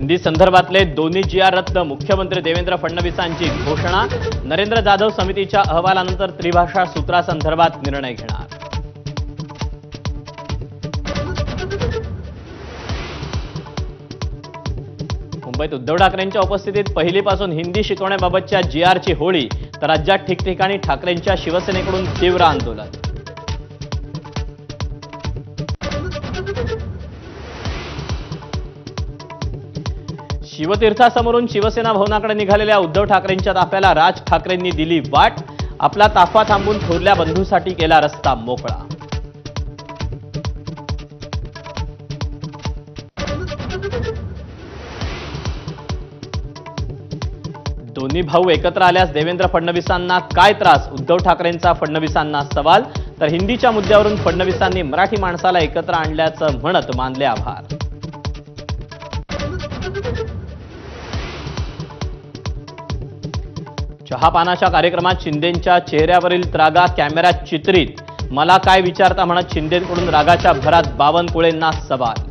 हिंदी संदर्भातले दोन्ही GR रद्द, मुख्यमंत्री देवेंद्र फडणवीसांची घोषणा। नरेंद्र जाधव समितीच्या अहवालानंतर त्रिभाषा सूत्रासंदर्भात निर्णय घेणार। मुंबईत उद्धव ठाकरेंच्या उपस्थितीत पहिलीपासून हिंदी शिकवण्याबाबतच्या GRची होळी, तर राज्यात ठिकठिकाणी ठाकरेंच्या शिवसेनेकडून तीव्र आंदोलन। शिवतीर्थासमोरून शिवसेना भवनाकडे निघालेल्या उद्धव ठाकरेंच्या ताफ्याला राज ठाकरेंनी दिली वाट। आपला ताफा थांबून थोरल्या बंधूसाठी केला रस्ता मोकळा। दोन्ही भाऊ एकत्र आल्यास देवेंद्र फडणवीसांना काय त्रास, उद्धव ठाकरेंचा फडणवीसांना सवाल। तर हिंदीच्या मुद्द्यावरून फडणवीसांनी मराठी माणसाला एकत्र आणल्याचं म्हणत मानले आभार। चहापानाच्या कार्यक्रमात शिंदेंच्या चेहऱ्यावरील त्रागा कॅमेऱ्यात चित्रित। मला काय विचारता म्हणत शिंदेंकडून रागाच्या भरात बावनकुळेंना सवाल।